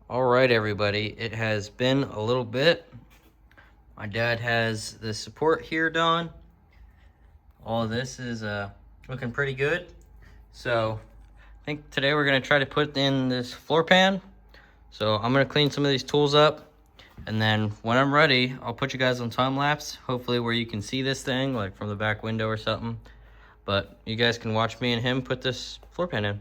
All right, everybody, it has been a little bit. My dad has the support here done. All of this is looking pretty good. So I think today we're gonna try to put in this floor pan. So I'm gonna clean some of these tools up, and then when I'm ready, I'll put you guys on time lapse, hopefully where you can see this thing, like from the back window or something. But you guys can watch me and him put this floor pan in.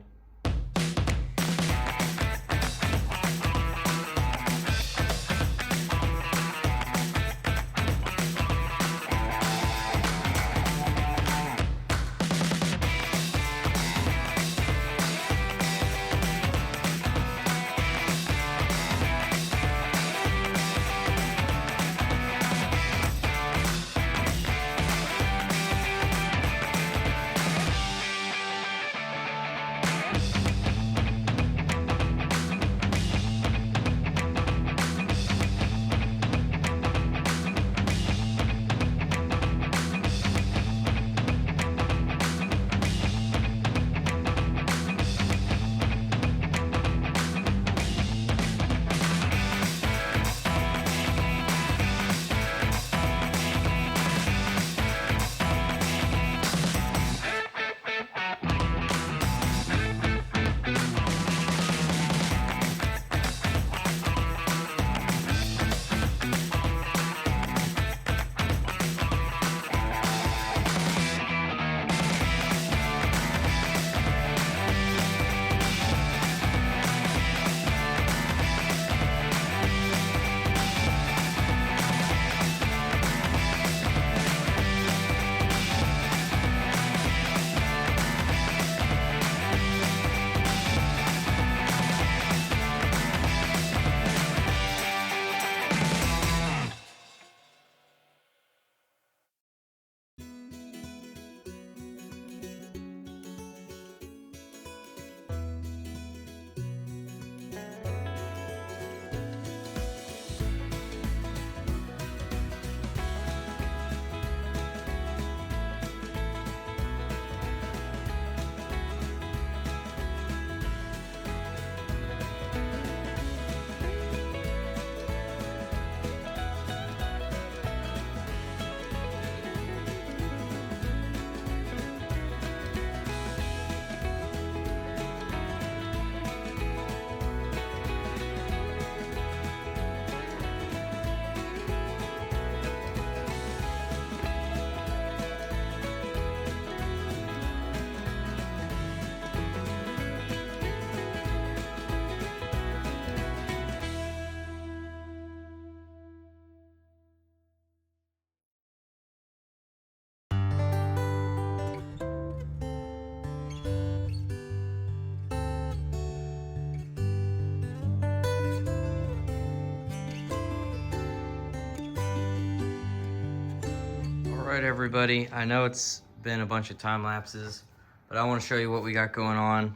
All right, everybody, I know it's been a bunch of time lapses, but I want to show you what we got going on.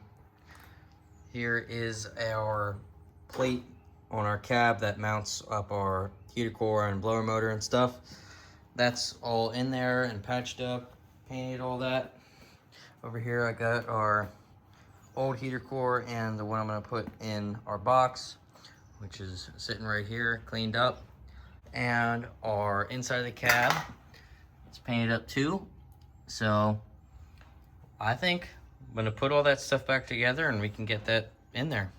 Here is our plate on our cab that mounts up our heater core and blower motor and stuff. That's all in there and patched up, painted all that. Over here I got our old heater core and the one I'm going to put in our box, which is sitting right here, cleaned up. And our inside of the cab, it's painted up too. So I think I'm gonna put all that stuff back together and we can get that in there.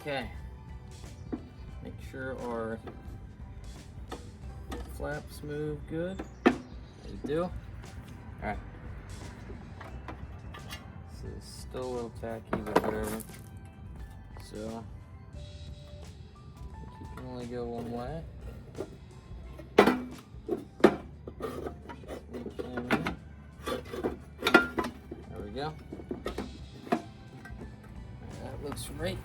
Okay, sure our flaps move good. They do. Alright. This is still a little tacky, but whatever. So, you can only go one way. There we go. That looks right.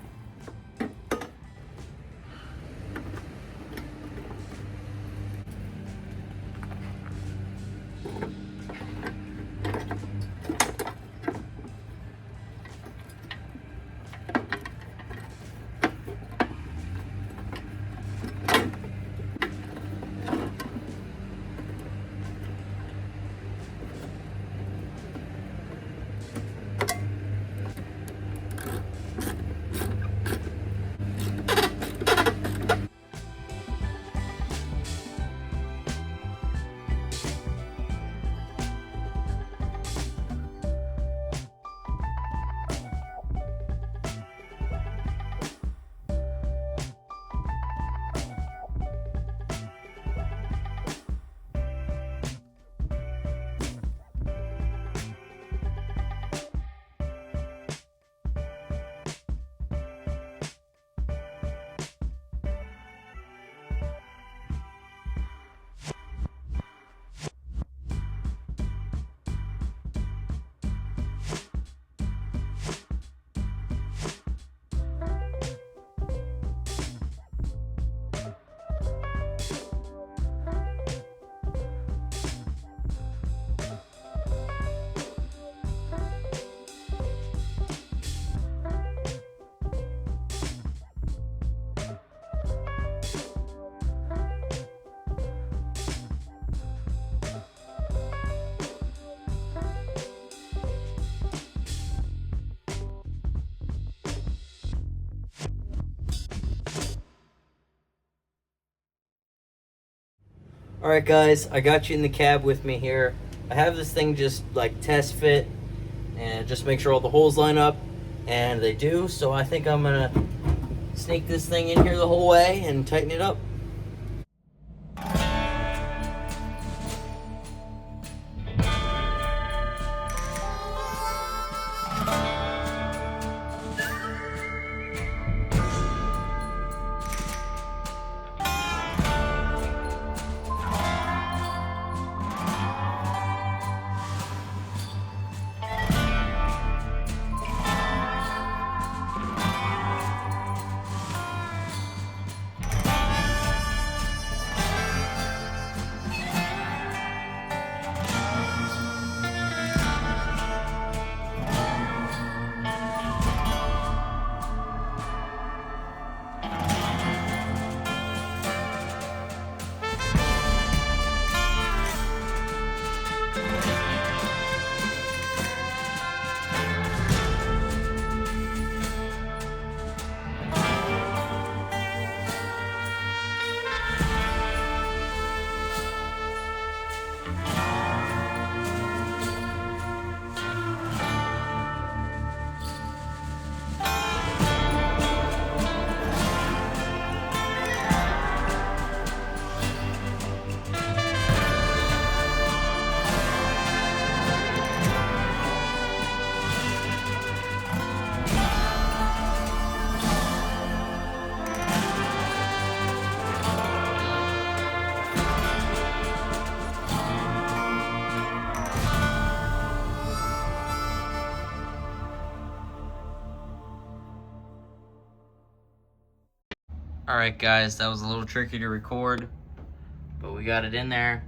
Alright guys, I got you in the cab with me here. I have this thing just like test fit and just make sure all the holes line up, and they do, so I think I'm gonna sneak this thing in here the whole way and tighten it up. Alright guys, that was a little tricky to record, but we got it in there.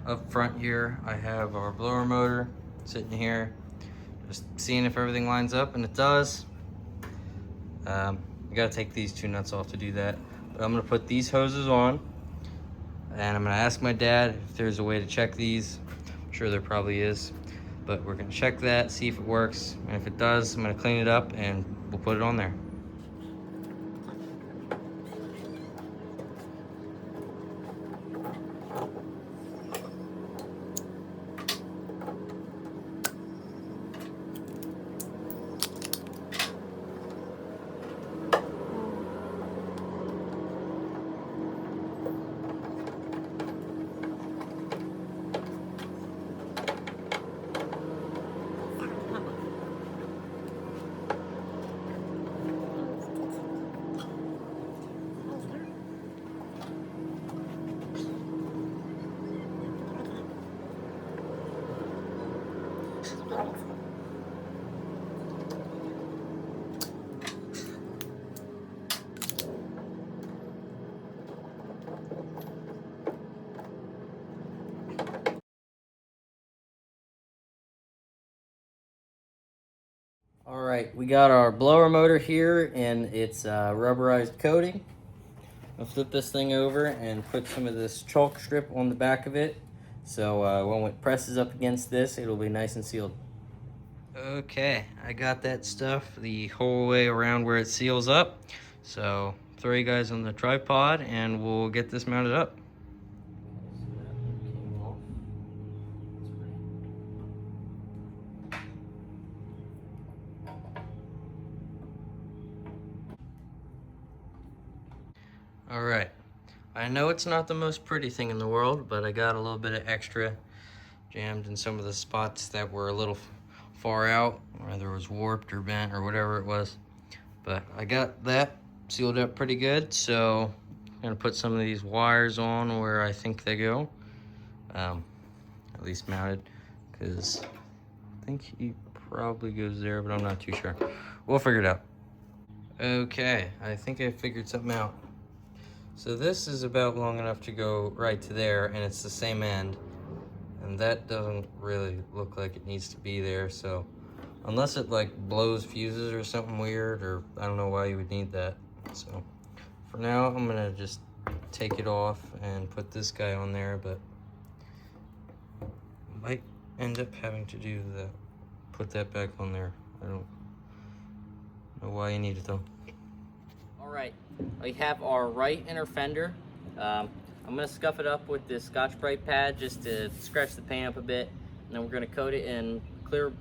Up front here, I have our blower motor sitting here, just seeing if everything lines up, and it does. You gotta take these two nuts off to do that. But I'm gonna put these hoses on, and I'm gonna ask my dad if there's a way to check these. I'm sure there probably is, but we're gonna check that, see if it works, and if it does, I'm gonna clean it up and we'll put it on there. Alright, we got our blower motor here and its rubberized coating. I'll flip this thing over and put some of this chalk strip on the back of it. So when it presses up against this, it'll be nice and sealed. Okay, I got that stuff the whole way around where it seals up. So throw you guys on the tripod and we'll get this mounted up. All right, I know it's not the most pretty thing in the world, but I got a little bit of extra jammed in some of the spots that were a little far out, whether it was warped or bent or whatever it was. But I got that sealed up pretty good, so I'm gonna put some of these wires on where I think they go, at least mounted, because I think he probably goes there, but I'm not too sure. We'll figure it out. Okay, I think I figured something out. So this is about long enough to go right to there, and it's the same end. And that doesn't really look like it needs to be there, so unless it like blows fuses or something weird, or I don't know why you would need that. So for now, I'm gonna just take it off and put this guy on there, but might end up having to do that. Put that back on there. I don't know why you need it though. All right, we have our right inner fender. I'm gonna scuff it up with this Scotch-Brite pad just to scratch the paint up a bit, and then we're gonna coat it in clear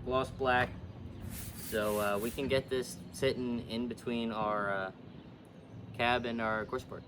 gloss black, so we can get this sitting in between our cab and our course board.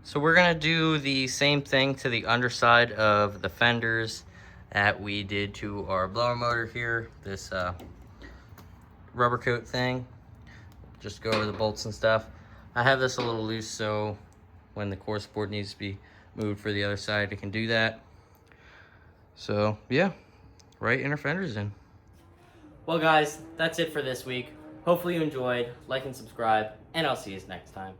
So we're gonna do the same thing to the underside of the fenders that we did to our blower motor here. This rubber coat thing. Just go over the bolts and stuff. I have this a little loose, so when the core support needs to be moved for the other side, it can do that. So yeah, right inner fenders in. Well guys, that's it for this week. Hopefully you enjoyed. Like and subscribe, and I'll see you next time.